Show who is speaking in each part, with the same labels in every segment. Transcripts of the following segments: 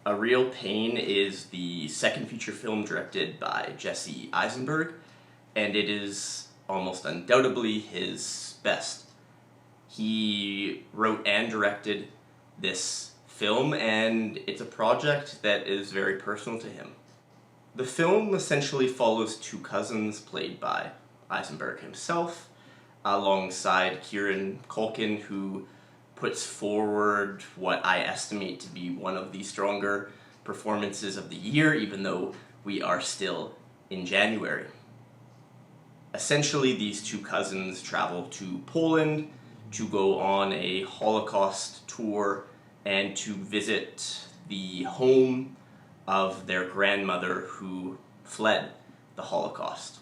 Speaker 1: A Real Pain is the second feature film directed by Jesse Eisenberg, and it is almost undoubtedly his best. He wrote and directed this film, and it's a project that is very personal to him. The film essentially follows two cousins played by Eisenberg himself, alongside Kieran Culkin, who puts forward what I estimate to be one of the stronger performances of the year, even though we are still in January. Essentially, these two cousins travel to Poland to go on a Holocaust tour and to visit the home of their grandmother who fled the Holocaust.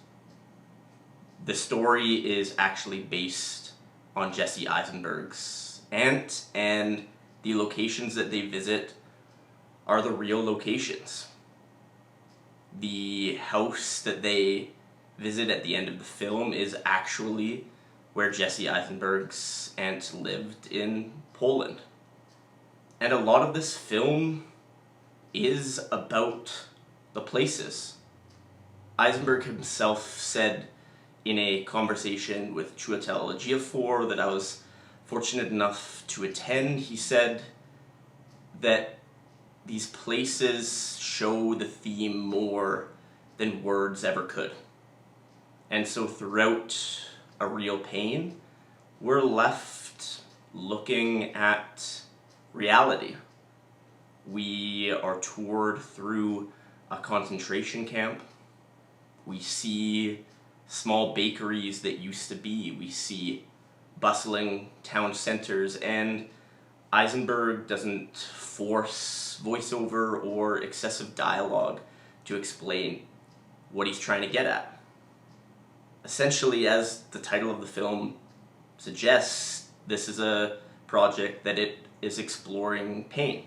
Speaker 1: The story is actually based on Jesse Eisenberg's aunt, and the locations that they visit are the real locations. The house that they visit at the end of the film is actually where Jesse Eisenberg's aunt lived in Poland. And a lot of this film is about the places. Eisenberg himself said in a conversation with Chiwetel Ejiofor that I was fortunate enough to attend, he said that these places show the theme more than words ever could. And so throughout A Real Pain, we're left looking at reality. We are toured through a concentration camp. We see small bakeries that used to be. We see bustling town centers, and Eisenberg doesn't force voiceover or excessive dialogue to explain what he's trying to get at. Essentially, as the title of the film suggests, this is a project that it is exploring pain.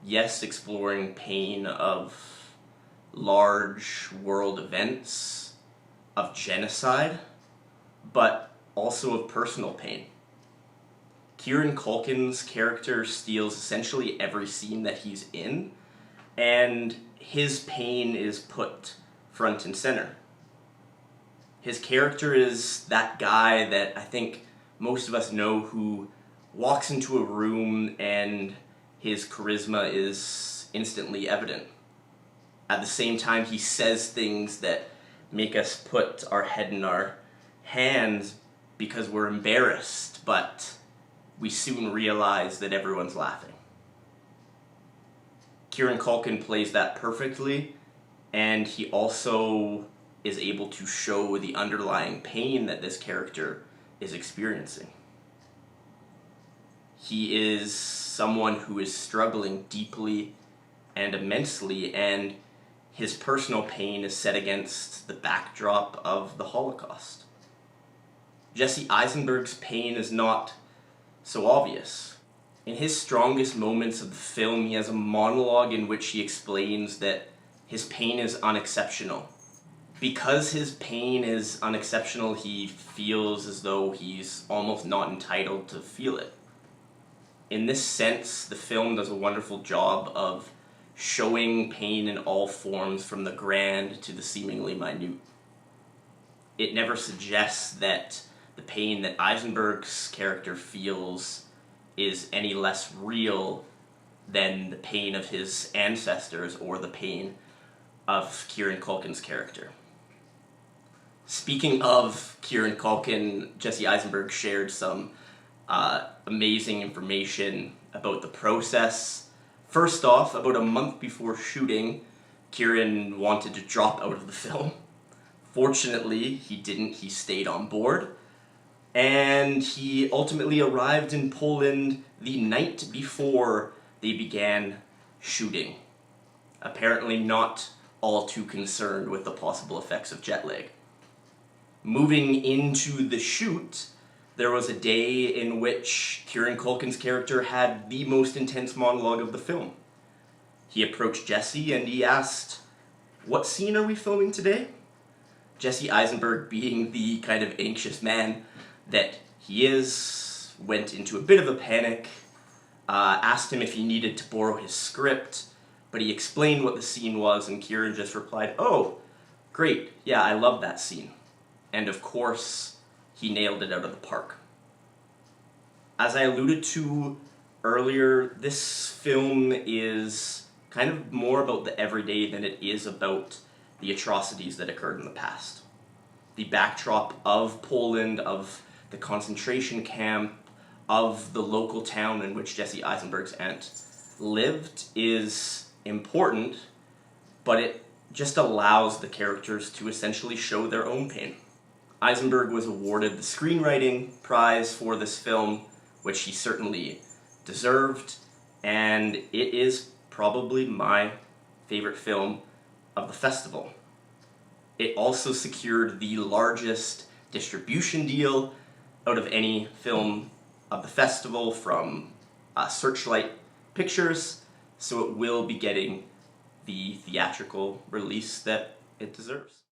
Speaker 1: Yes, exploring pain of large world events, of genocide, but also of personal pain. Kieran Culkin's character steals essentially every scene that he's in, and his pain is put front and center. His character is that guy that I think most of us know who walks into a room and his charisma is instantly evident. At the same time, he says things that make us put our head in our hands because we're embarrassed, but we soon realize that everyone's laughing. Kieran Culkin plays that perfectly, and he also is able to show the underlying pain that this character is experiencing. He is someone who is struggling deeply and immensely, and his personal pain is set against the backdrop of the Holocaust. Jesse Eisenberg's pain is not so obvious. In his strongest moments of the film, he has a monologue in which he explains that his pain is unexceptional. Because his pain is unexceptional, he feels as though he's almost not entitled to feel it. In this sense, the film does a wonderful job of showing pain in all forms, from the grand to the seemingly minute. It never suggests that the pain that Eisenberg's character feels is any less real than the pain of his ancestors or the pain of Kieran Culkin's character. Speaking of Kieran Culkin, Jesse Eisenberg shared some amazing information about the process. First off, about a month before shooting, Kieran wanted to drop out of the film. Fortunately, he didn't. He stayed on board. And he ultimately arrived in Poland the night before they began shooting. Apparently not all too concerned with the possible effects of jet lag. Moving into the shoot, there was a day in which Kieran Culkin's character had the most intense monologue of the film. He approached Jesse and he asked, "What scene are we filming today?" Jesse Eisenberg, being the kind of anxious man that he is, went into a bit of a panic, asked him if he needed to borrow his script, but he explained what the scene was, and Kieran just replied, "Oh, great, yeah, I love that scene." And of course, he nailed it out of the park. As I alluded to earlier, this film is kind of more about the everyday than it is about the atrocities that occurred in the past. The backdrop of Poland, of the concentration camp, of the local town in which Jesse Eisenberg's aunt lived is important, but it just allows the characters to essentially show their own pain. Eisenberg was awarded the screenwriting prize for this film, which he certainly deserved, and it is probably my favorite film of the festival. It also secured the largest distribution deal out of any film of the festival from Searchlight Pictures, so it will be getting the theatrical release that it deserves.